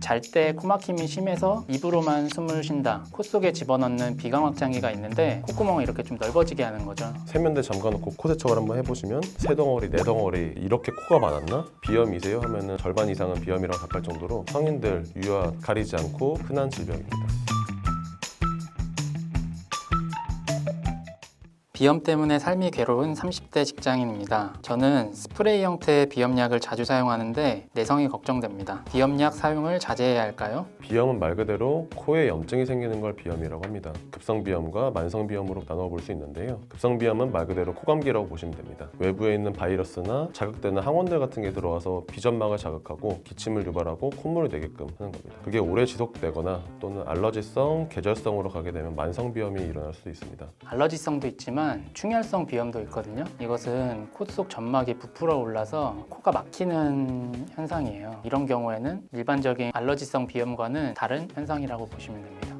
잘 때 코막힘이 심해서 입으로만 숨을 쉰다. 코 속에 집어넣는 비강확장기가 있는데 콧구멍을 이렇게 좀 넓어지게 하는 거죠. 세면대 잠가놓고 코 세척을 한번 해보시면 세 덩어리, 네 덩어리 이렇게 코가 많았나? 비염이세요? 하면은 절반 이상은 비염이라고 답할 정도로 성인들 유아 가리지 않고 흔한 질병입니다. 비염 때문에 삶이 괴로운 30대 직장인입니다. 저는 스프레이 형태의 비염약을 자주 사용하는데 내성이 걱정됩니다. 비염약 사용을 자제해야 할까요? 비염은 말 그대로 코에 염증이 생기는 걸 비염이라고 합니다. 급성비염과 만성비염으로 나눠볼 수 있는데요. 급성비염은 말 그대로 코감기라고 보시면 됩니다. 외부에 있는 바이러스나 자극되는 항원들 같은 게 들어와서 비점막을 자극하고 기침을 유발하고 콧물을 내게끔 하는 겁니다. 그게 오래 지속되거나 또는 알러지성, 계절성으로 가게 되면 만성비염이 일어날 수도 있습니다. 알러지성도 있지만 충혈성 비염도 있거든요. 이것은 코 속 점막이 부풀어 올라서 코가 막히는 현상이에요. 이런 경우에는 일반적인 알러지성 비염과는 다른 현상이라고 보시면 됩니다.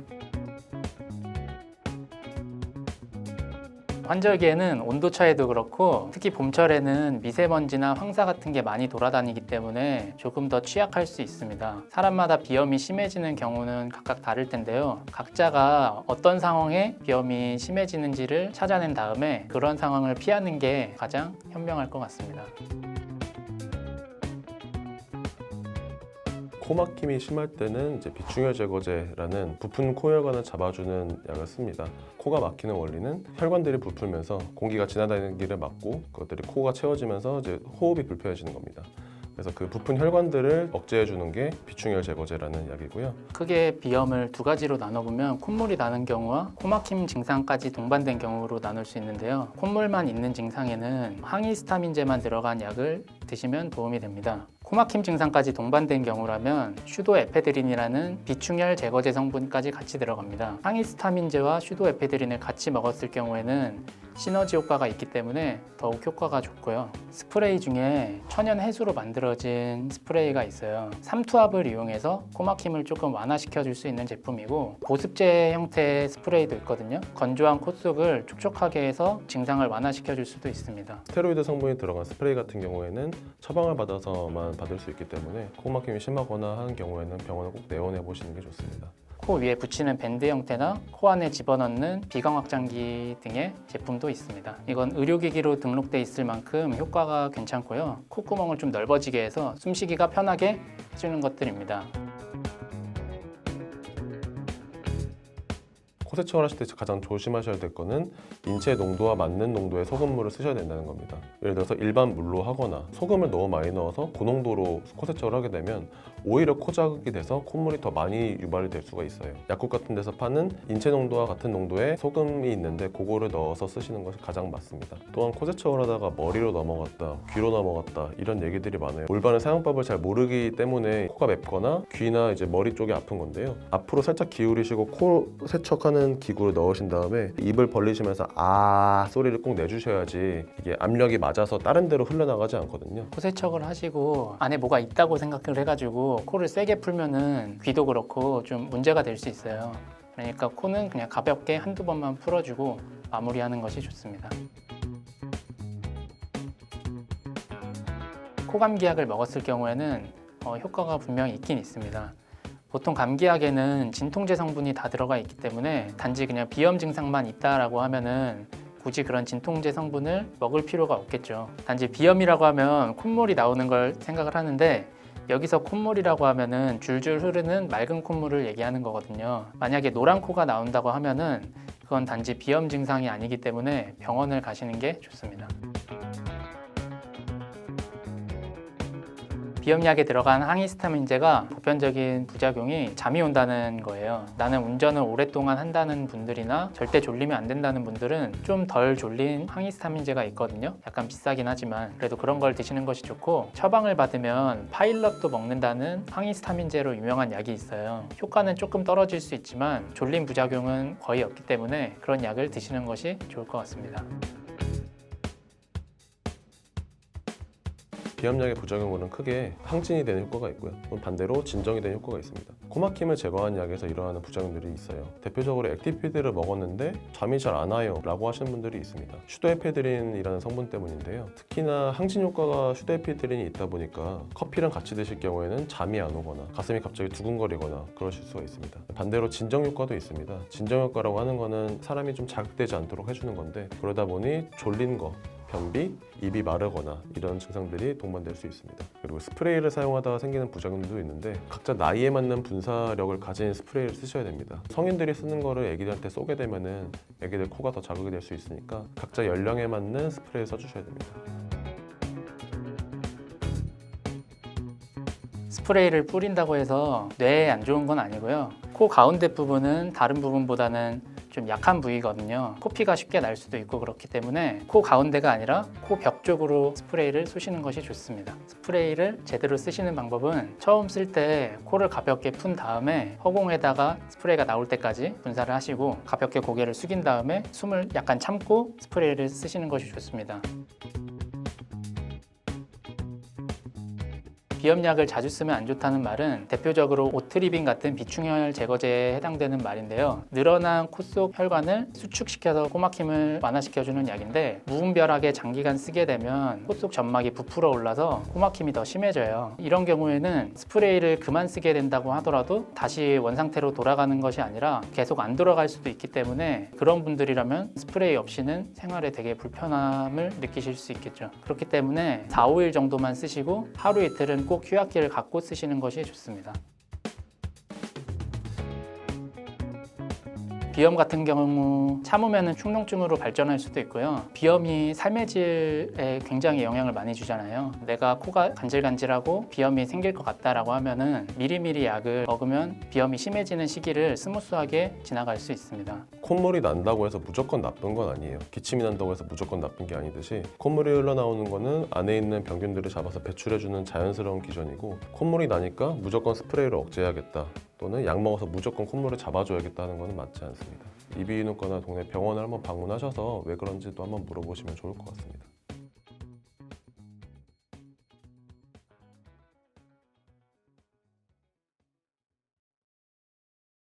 환절기에는 온도 차이도 그렇고 특히 봄철에는 미세먼지나 황사 같은 게 많이 돌아다니기 때문에 조금 더 취약할 수 있습니다. 사람마다 비염이 심해지는 경우는 각각 다를 텐데요. 각자가 어떤 상황에 비염이 심해지는지를 찾아낸 다음에 그런 상황을 피하는 게 가장 현명할 것 같습니다. 코막힘이 심할 때는 이제 비충혈 제거제라는 부푼 코혈관을 잡아주는 약을 씁니다. 코가 막히는 원리는 혈관들이 부풀면서 공기가 지나다니는 길을 막고 그것들이 코가 채워지면서 이제 호흡이 불편해지는 겁니다. 그래서 그 부푼 혈관들을 억제해주는 게 비충혈 제거제라는 약이고요. 크게 비염을 두 가지로 나눠보면 콧물이 나는 경우와 코막힘 증상까지 동반된 경우로 나눌 수 있는데요. 콧물만 있는 증상에는 항히스타민제만 들어간 약을 드시면 도움이 됩니다. 코막힘 증상까지 동반된 경우라면 슈도에페드린이라는 비충혈 제거제 성분까지 같이 들어갑니다. 항히스타민제와 슈도에페드린을 같이 먹었을 경우에는 시너지 효과가 있기 때문에 더욱 효과가 좋고요. 스프레이 중에 천연 해수로 만들어진 스프레이가 있어요. 삼투압을 이용해서 코막힘을 조금 완화시켜 줄 수 있는 제품이고 보습제 형태의 스프레이도 있거든요. 건조한 코 속을 촉촉하게 해서 증상을 완화시켜 줄 수도 있습니다. 스테로이드 성분이 들어간 스프레이 같은 경우에는 처방을 받아서만 받을 수 있기 때문에 코막힘이 심하거나 하는 경우에는 병원을 꼭 내원해 보시는 게 좋습니다. 코 위에 붙이는 밴드 형태나 코 안에 집어넣는 비강 확장기 등의 제품도 있습니다. 이건 의료기기로 등록돼 있을 만큼 효과가 괜찮고요. 콧구멍을 좀 넓어지게 해서 숨쉬기가 편하게 해주는 것들입니다. 코 세척을 하실 때 가장 조심하셔야 될 거는 인체 농도와 맞는 농도의 소금물을 쓰셔야 된다는 겁니다. 예를 들어서 일반 물로 하거나 소금을 너무 많이 넣어서 고농도로 코 세척을 하게 되면 오히려 코 자극이 돼서 콧물이 더 많이 유발이 될 수가 있어요. 약국 같은 데서 파는 인체 농도와 같은 농도의 소금이 있는데 그거를 넣어서 쓰시는 것이 가장 맞습니다. 또한 코 세척을 하다가 머리로 넘어갔다, 귀로 넘어갔다 이런 얘기들이 많아요. 올바른 사용법을 잘 모르기 때문에 코가 맵거나 귀나 이제 머리 쪽이 아픈 건데요. 앞으로 살짝 기울이시고 코 세척하는 기구를 넣으신 다음에 입을 벌리시면서 아 소리를 꼭 내주셔야지 이게 압력이 맞아서 다른 데로 흘러나가지 않거든요. 코 세척을 하시고 안에 뭐가 있다고 생각을 해가지고 코를 세게 풀면은 귀도 그렇고 좀 문제가 될 수 있어요. 그러니까 코는 그냥 가볍게 한두 번만 풀어주고 마무리하는 것이 좋습니다. 코감기약을 먹었을 경우에는 효과가 분명히 있긴 있습니다. 보통 감기약에는 진통제 성분이 다 들어가 있기 때문에 단지 그냥 비염 증상만 있다라고 하면은 굳이 그런 진통제 성분을 먹을 필요가 없겠죠. 단지 비염이라고 하면 콧물이 나오는 걸 생각을 하는데 여기서 콧물이라고 하면은 줄줄 흐르는 맑은 콧물을 얘기하는 거거든요. 만약에 노란 코가 나온다고 하면은 그건 단지 비염 증상이 아니기 때문에 병원을 가시는 게 좋습니다. 비염약에 들어간 항히스타민제가 보편적인 부작용이 잠이 온다는 거예요. 나는 운전을 오랫동안 한다는 분들이나 절대 졸리면 안 된다는 분들은 좀 덜 졸린 항히스타민제가 있거든요. 약간 비싸긴 하지만 그래도 그런 걸 드시는 것이 좋고 처방을 받으면 파일럿도 먹는다는 항히스타민제로 유명한 약이 있어요. 효과는 조금 떨어질 수 있지만 졸림 부작용은 거의 없기 때문에 그런 약을 드시는 것이 좋을 것 같습니다. 비염약의 부작용으로는 크게 항진이 되는 효과가 있고요. 또는 반대로 진정이 되는 효과가 있습니다. 코막힘을 제거하는 약에서 일어나는 부작용들이 있어요. 대표적으로 액티피드를 먹었는데 잠이 잘 안 와요 라고 하시는 분들이 있습니다. 슈도에페드린이라는 성분 때문인데요. 특히나 항진 효과가 슈도에페드린이 있다 보니까 커피랑 같이 드실 경우에는 잠이 안 오거나 가슴이 갑자기 두근거리거나 그러실 수가 있습니다. 반대로 진정 효과도 있습니다. 진정 효과라고 하는 거는 사람이 좀 자극되지 않도록 해주는 건데, 그러다 보니 졸린 거, 변비, 입이 마르거나 이런 증상들이 동반될 수 있습니다. 그리고 스프레이를 사용하다가 생기는 부작용도 있는데, 각자 나이에 맞는 분사력을 가진 스프레이를 쓰셔야 됩니다. 성인들이 쓰는 거를 애기들한테 쏘게 되면은 애기들 코가 더 자극이 될 수 있으니까 각자 연령에 맞는 스프레이를 써주셔야 됩니다. 스프레이를 뿌린다고 해서 뇌에 안 좋은 건 아니고요. 코 가운데 부분은 다른 부분보다는 좀 약한 부위거든요. 코피가 쉽게 날 수도 있고 그렇기 때문에 코 가운데가 아니라 코 벽 쪽으로 스프레이를 쏘시는 것이 좋습니다. 스프레이를 제대로 쓰시는 방법은 처음 쓸 때 코를 가볍게 푼 다음에 허공에다가 스프레이가 나올 때까지 분사를 하시고, 가볍게 고개를 숙인 다음에 숨을 약간 참고 스프레이를 쓰시는 것이 좋습니다. 비염약을 자주 쓰면 안 좋다는 말은 대표적으로 오트리빈 같은 비충혈 제거제에 해당되는 말인데요. 늘어난 코 속 혈관을 수축시켜서 코막힘을 완화시켜주는 약인데, 무분별하게 장기간 쓰게 되면 코 속 점막이 부풀어 올라서 코막힘이 더 심해져요. 이런 경우에는 스프레이를 그만 쓰게 된다고 하더라도 다시 원상태로 돌아가는 것이 아니라 계속 안 돌아갈 수도 있기 때문에, 그런 분들이라면 스프레이 없이는 생활에 되게 불편함을 느끼실 수 있겠죠. 그렇기 때문에 4, 5일 정도만 쓰시고 하루 이틀은 꼭 휴약기를 갖고 쓰시는 것이 좋습니다. 비염 같은 경우 참으면 축농증으로 발전할 수도 있고요. 비염이 삶의 질에 굉장히 영향을 많이 주잖아요. 내가 코가 간질간질하고 비염이 생길 것 같다라고 하면은 미리미리 약을 먹으면 비염이 심해지는 시기를 스무스하게 지나갈 수 있습니다. 콧물이 난다고 해서 무조건 나쁜 건 아니에요. 기침이 난다고 해서 무조건 나쁜 게 아니듯이, 콧물이 흘러나오는 거는 안에 있는 병균들을 잡아서 배출해주는 자연스러운 기전이고, 콧물이 나니까 무조건 스프레이를 억제해야겠다 또는 약 먹어서 무조건 콧물을 잡아줘야겠다 하는 것은 맞지 않습니다. 이비인후과나 동네 병원을 한번 방문하셔서 왜 그런지도 한번 물어보시면 좋을 것 같습니다.